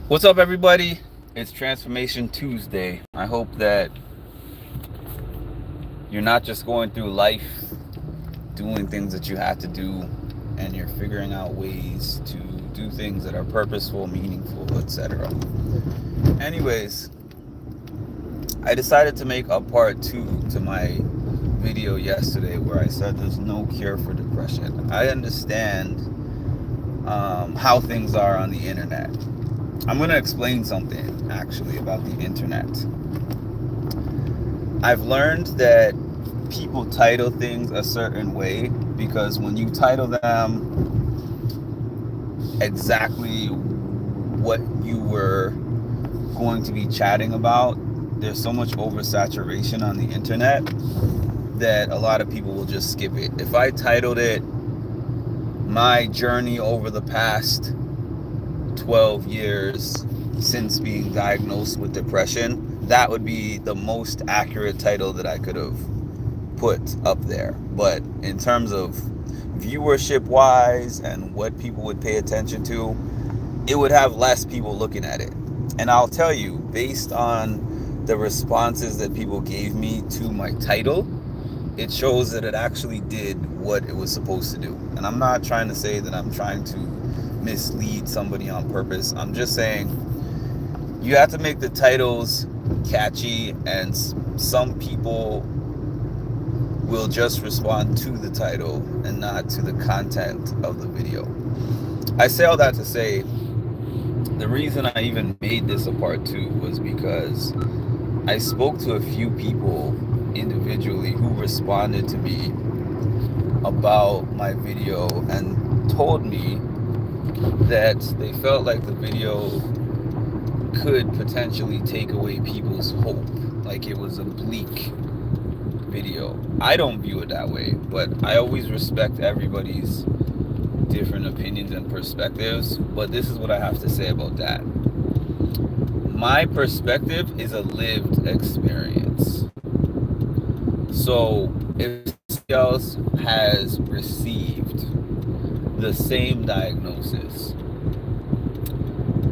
What's up, everybody? It's Transformation Tuesday. I hope that you're not just going through life doing things that you have to do, and you're figuring out ways to do things that are purposeful, meaningful, etc. Anyways, I decided to make a part 2 to my video yesterday where I said there's no cure for depression. I understand how things are on the internet. I'm going to explain something actually about the internet. I've learned that people title things a certain way because when you title them exactly what you were going to be chatting about, there's so much oversaturation on the internet that a lot of people will just skip it. If I titled it my journey over the past 12 years since being diagnosed with depression, that would be the most accurate title that I could have put up there. But in terms of viewership wise and what people would pay attention to, it would have less people looking at it. And I'll tell you, based on the responses that people gave me to my title, it shows that it actually did what it was supposed to do. And I'm not trying to say that I'm trying to mislead somebody on purpose. I'm just saying you have to make the titles catchy, and some people will just respond to the title and not to the content of the video. I say all that to say the reason I even made this a part 2 was because I spoke to a few people individually who responded to me about my video and told me that they felt like the video could potentially take away people's hope, like it was a bleak video. I don't view it that way, but I always respect everybody's different opinions and perspectives. But this is what I have to say about that. My perspective is a lived experience. So if somebody else has received the same diagnosis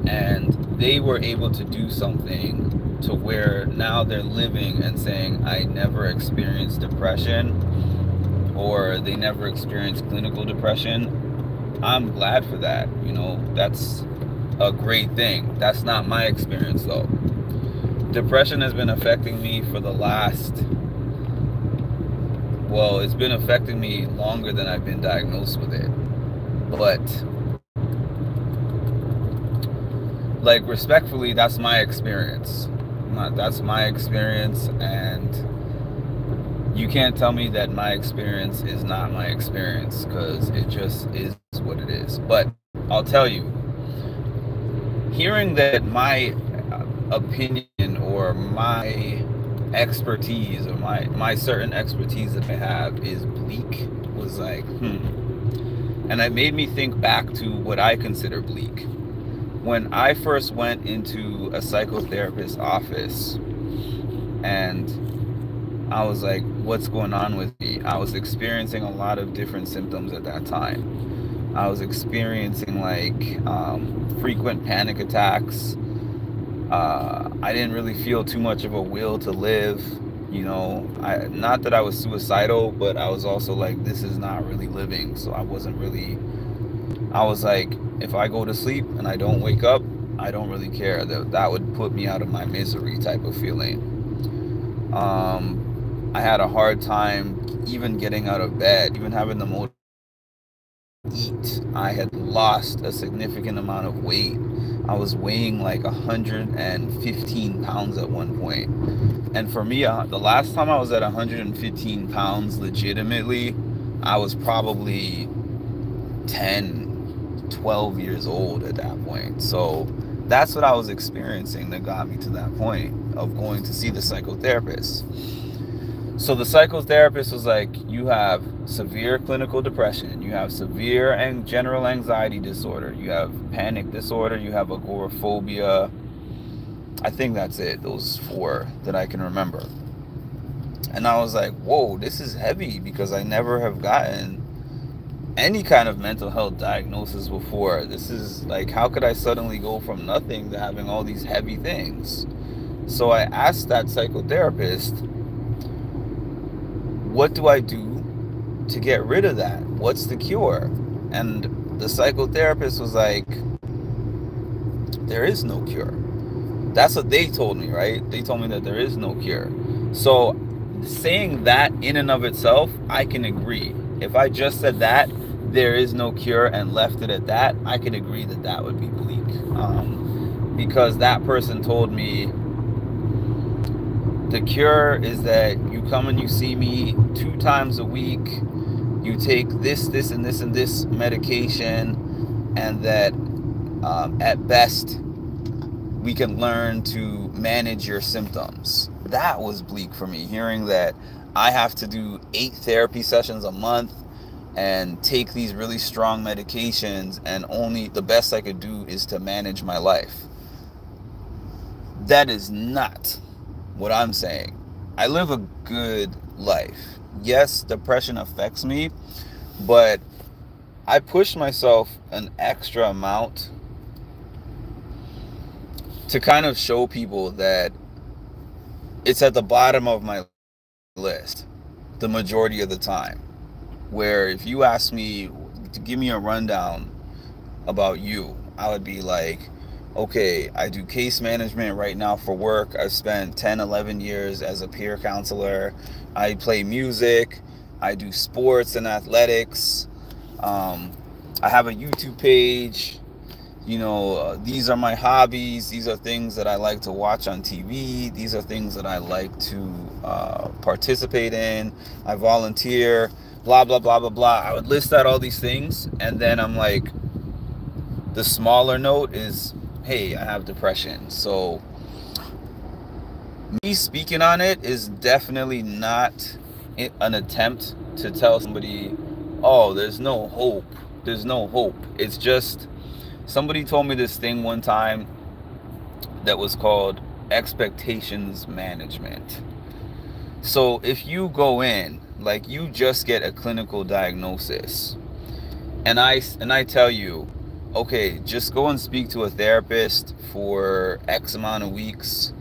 and they were able to do something to where now they're living and saying, I never experienced depression, or they never experienced clinical depression, I'm glad for that. You know, that's a great thing. That's not my experience though. Depression has been affecting me for the last, well, it's been affecting me longer than I've been diagnosed with it. But like, respectfully, that's my experience. That's my experience, and you can't tell me that my experience is not my experience, because it just is what it is. But I'll tell you, hearing that my opinion or my expertise or my certain expertise that I have is bleak was like, And it made me think back to what I consider bleak. When I first went into a psychotherapist's office and I was like, what's going on with me? I was experiencing a lot of different symptoms at that time. I was experiencing like frequent panic attacks. I didn't really feel too much of a will to live. You know, not that I was suicidal, but I was also like, this is not really living. So I was like, if I go to sleep and I don't wake up, I don't really care. That would put me out of my misery type of feeling. I had a hard time even getting out of bed, even having the motivation to eat. I had lost a significant amount of weight. I was weighing like 115 pounds at one point. And for me, the last time I was at 115 pounds legitimately, I was probably 10, 12 years old at that point. So that's what I was experiencing that got me to that point of going to see the psychotherapist. So the psychotherapist was like, you have severe clinical depression, you have severe and general anxiety disorder, you have panic disorder, you have agoraphobia. I think that's it, those 4 that I can remember. And I was like, whoa, this is heavy, because I never have gotten any kind of mental health diagnosis before. This is like, how could I suddenly go from nothing to having all these heavy things? So I asked that psychotherapist, what do I do to get rid of that? What's the cure? And the psychotherapist was like, there is no cure. That's what they told me, right? They told me that there is no cure. So saying that in and of itself, I can agree. If I just said that there is no cure and left it at that, I can agree that that would be bleak. Because that person told me the cure is that you come and you see me 2 times a week, you take this, this, and this, and this medication, and that at best we can learn to manage your symptoms. That was bleak for me, hearing that I have to do 8 therapy sessions a month and take these really strong medications, and only the best I could do is to manage my life. That is not what I'm saying. I live a good life. Yes, depression affects me, but I push myself an extra amount to kind of show people that it's at the bottom of my list the majority of the time. Where if you ask me to give me a rundown about you, I would be like, okay, I do case management right now for work. I've spent 10, 11 years as a peer counselor. I play music. I do sports and athletics. I have a YouTube page. You know, these are my hobbies. These are things that I like to watch on TV. These are things that I like to participate in. I volunteer, blah, blah, blah, blah, blah. I would list out all these things. And then I'm like, the smaller note is, hey, I have depression. So me speaking on it is definitely not an attempt to tell somebody, oh, there's no hope. There's no hope. It's just, somebody told me this thing one time that was called expectations management. So if you go in, like you just get a clinical diagnosis, and I tell you, okay, just go and speak to a therapist for X amount of weeks,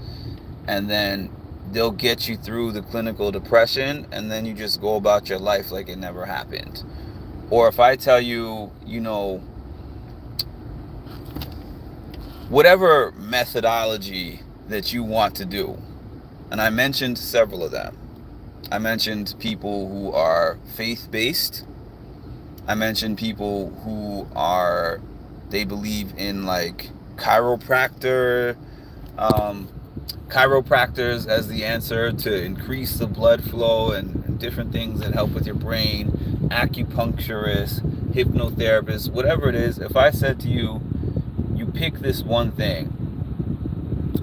and then they'll get you through the clinical depression, and then you just go about your life like it never happened. Or if I tell you, you know, whatever methodology that you want to do, and I mentioned several of them. I mentioned people who are faith-based. I mentioned people who are, they believe in like chiropractors as the answer to increase the blood flow and different things that help with your brain, acupuncturists, hypnotherapists, whatever it is. If I said to you, you pick this one thing,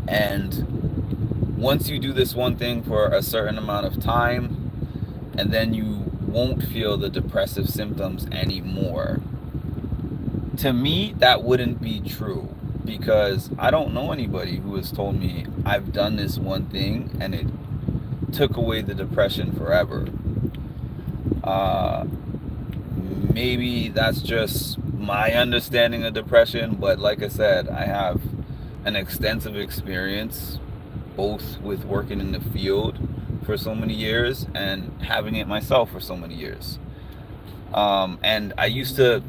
and once you do this one thing for a certain amount of time, and then you won't feel the depressive symptoms anymore. To me, that wouldn't be true, because I don't know anybody who has told me I've done this one thing and it took away the depression forever. Maybe that's just my understanding of depression, but like I said, I have an extensive experience both with working in the field for so many years and having it myself for so many years. And I used to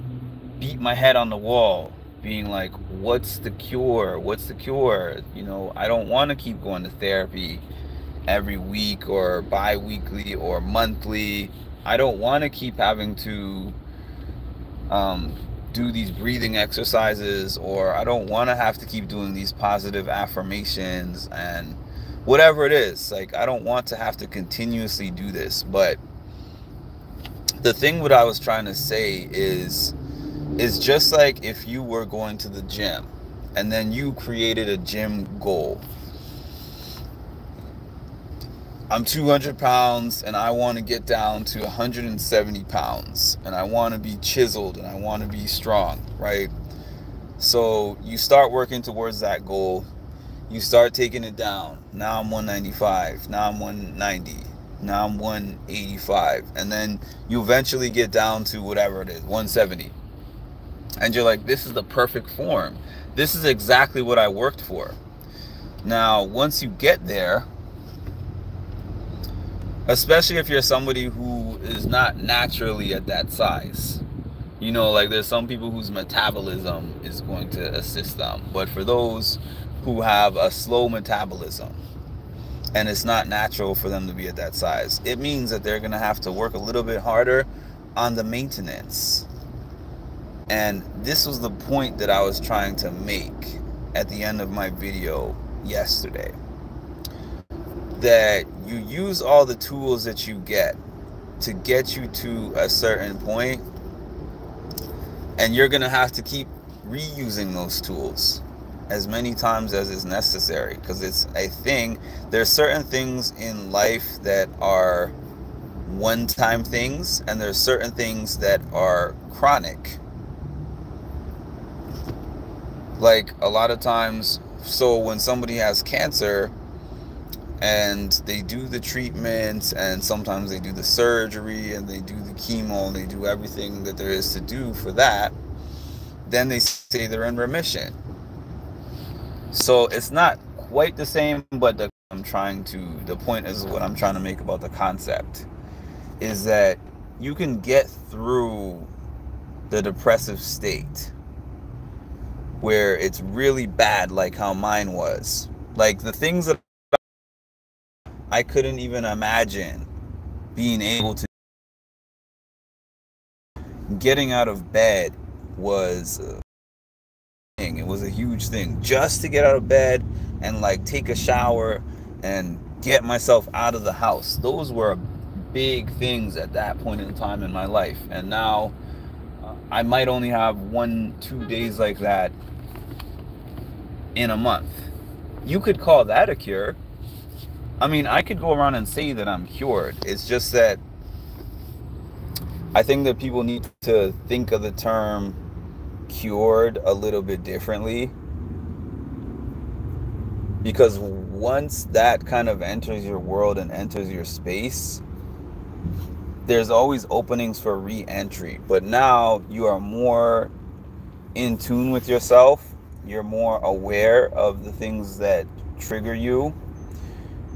beat my head on the wall being like, what's the cure? What's the cure? You know, I don't want to keep going to therapy every week or bi-weekly or monthly. I don't want to keep having to do these breathing exercises, or I don't want to have to keep doing these positive affirmations and whatever it is. Like, I don't want to have to continuously do this. But the thing what I was trying to say is just like if you were going to the gym and then you created a gym goal. I'm 200 pounds and I want to get down to 170 pounds and I want to be chiseled and I want to be strong, right? So you start working towards that goal. You start taking it down. Now I'm 195. Now I'm 190. Now I'm 185. And then you eventually get down to whatever it is, 170. And you're like, this is the perfect form. This is exactly what I worked for. Now, once you get there, especially if you're somebody who is not naturally at that size, you know, like there's some people whose metabolism is going to assist them. But for those who have a slow metabolism and it's not natural for them to be at that size, it means that they're going to have to work a little bit harder on the maintenance. And this was the point that I was trying to make at the end of my video yesterday. That you use all the tools that you get to get you to a certain point, and you're going to have to keep reusing those tools as many times as is necessary, because it's a thing. There's certain things in life that are one-time things, and there's certain things that are chronic. Like a lot of times, so when somebody has cancer and they do the treatments, and sometimes they do the surgery, and they do the chemo, and they do everything that there is to do for that, then they say they're in remission. So it's not quite the same, but the point is, what I'm trying to make about the concept is that you can get through the depressive state where it's really bad, like how mine was. Like the things that I couldn't even imagine being able to. Getting out of bed was a thing. It was a huge thing. Just to get out of bed and like take a shower and get myself out of the house. Those were big things at that point in time in my life. And now I might only have 1-2 days like that in a month. You could call that a cure. I mean, I could go around and say that I'm cured. It's just that I think that people need to think of the term cured a little bit differently. Because once that kind of enters your world and enters your space, there's always openings for re-entry. But now you are more in tune with yourself. You're more aware of the things that trigger you.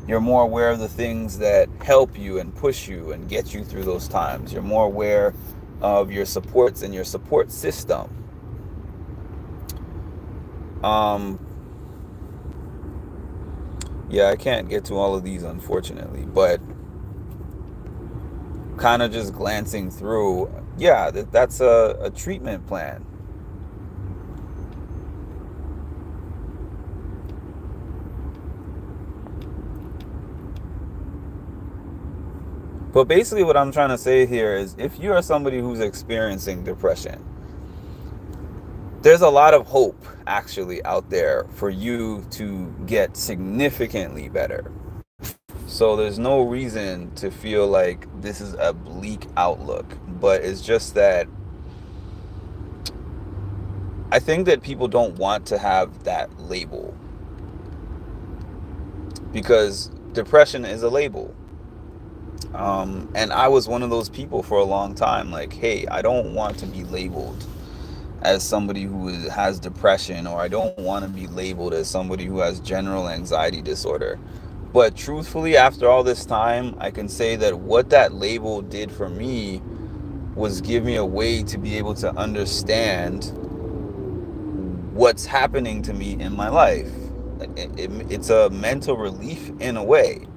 You're more aware of the things that help you and push you and get you through those times. You're more aware of your supports and your support system. Yeah, I can't get to all of these, unfortunately, but kind of just glancing through, yeah, that's a treatment plan. But basically what I'm trying to say here is, if you are somebody who's experiencing depression, there's a lot of hope actually out there for you to get significantly better. So there's no reason to feel like this is a bleak outlook, but it's just that I think that people don't want to have that label, because depression is a label. And I was one of those people for a long time, like, hey, I don't want to be labeled as somebody who has depression, or I don't want to be labeled as somebody who has general anxiety disorder. But truthfully, after all this time, I can say that what that label did for me was give me a way to be able to understand what's happening to me in my life. It's a mental relief in a way,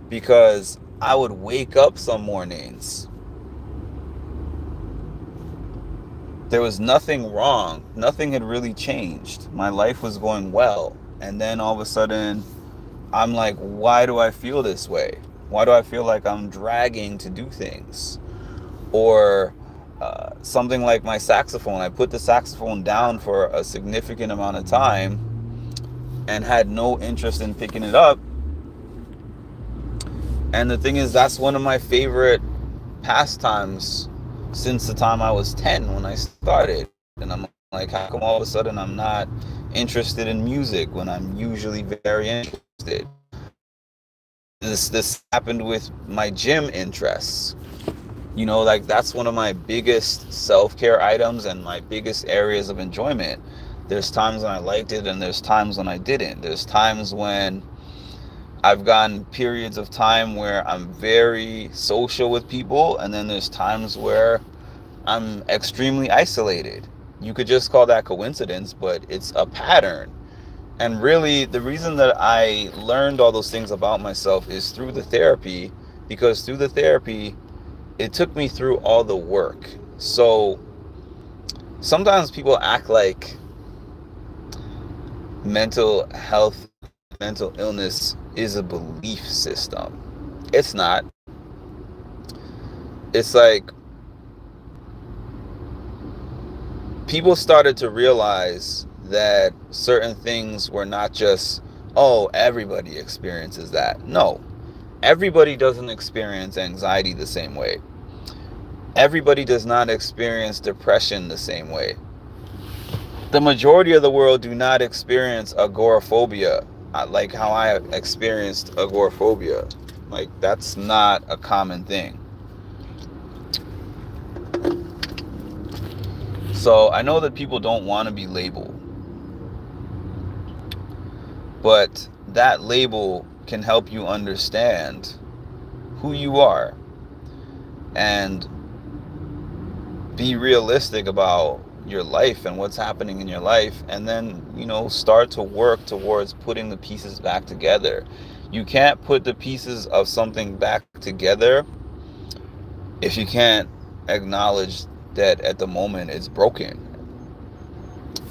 because I would wake up some mornings, there was nothing wrong, nothing had really changed, my life was going well, and then all of a sudden I'm like, why do I feel this way? Why do I feel like I'm dragging to do things? Or something like my saxophone. I put the saxophone down for a significant amount of time and had no interest in picking it up. And the thing is, that's one of my favorite pastimes since the time I was 10 when I started. And I'm like, how come all of a sudden I'm not interested in music when I'm usually very interested? This happened with my gym interests. You know, like that's one of my biggest self-care items and my biggest areas of enjoyment. There's times when I liked it and there's times when I didn't. There's times when I've gotten periods of time where I'm very social with people, and then there's times where I'm extremely isolated. You could just call that coincidence, but it's a pattern. And really, the reason that I learned all those things about myself is through the therapy, because through the therapy, it took me through all the work. So sometimes people act like mental health, mental illness is a belief system. It's not. It's like people started to realize that certain things were not just, oh, everybody experiences that. No, everybody doesn't experience anxiety the same way. Everybody does not experience depression the same way. The majority of the world do not experience agoraphobia like how I experienced agoraphobia. Like, that's not a common thing. So I know that people don't want to be labeled, but that label can help you understand who you are and be realistic about your life and what's happening in your life, and then, you know, start to work towards putting the pieces back together. You can't put the pieces of something back together if you can't acknowledge that at the moment it's broken.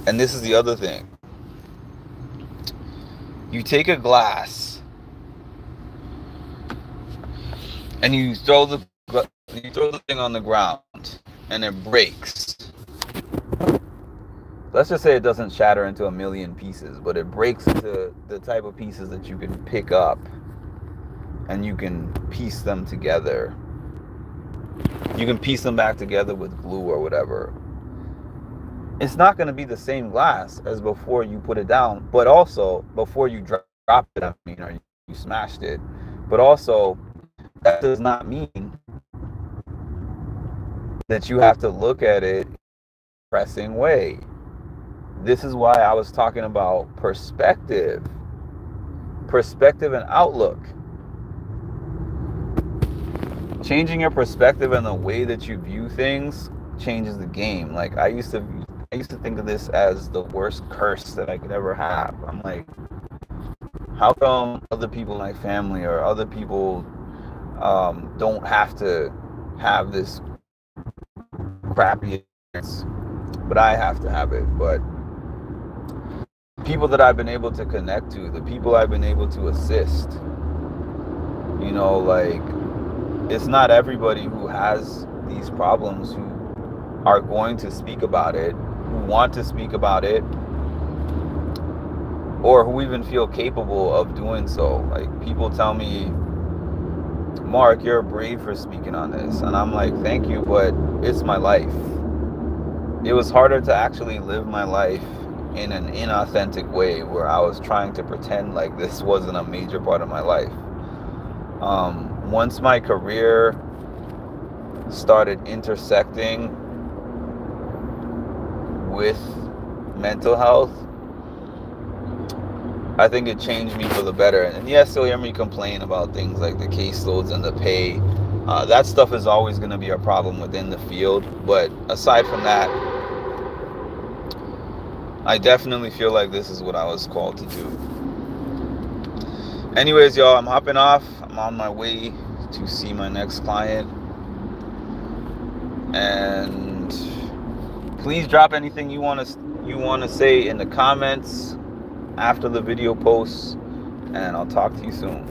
And this is the other thing. You take a glass and you throw the thing on the ground and it breaks. Let's just say it doesn't shatter into a million pieces, but it breaks into the type of pieces that you can pick up and you can piece them together. You can piece them back together with glue or whatever. It's not going to be the same glass as before you put it down, but also before you dropped it, or you smashed it. But also, that does not mean that you have to look at it in a depressing way. This is why I was talking about perspective and outlook. Changing your perspective and the way that you view things changes the game. Like, I used to think of this as the worst curse that I could ever have. I'm like, how come other people in my family or other people don't have to have this crappy experience, but I have to have it? But people that I've been able to connect to, the people I've been able to assist, you know, like, it's not everybody who has these problems who are going to speak about it, who want to speak about it, or who even feel capable of doing so. Like, people tell me, Mark, you're brave for speaking on this. And I'm like, thank you, but it's my life. It was harder to actually live my life in an inauthentic way where I was trying to pretend like this wasn't a major part of my life. Once my career started intersecting with mental health, I think it changed me for the better. And yes, you'll hear me complain about things like the caseloads and the pay. That stuff is always going to be a problem within the field. But aside from that, I definitely feel like this is what I was called to do. Anyways, y'all, I'm hopping off. I'm on my way to see my next client. And please drop anything you want to say in the comments after the video posts, and I'll talk to you soon.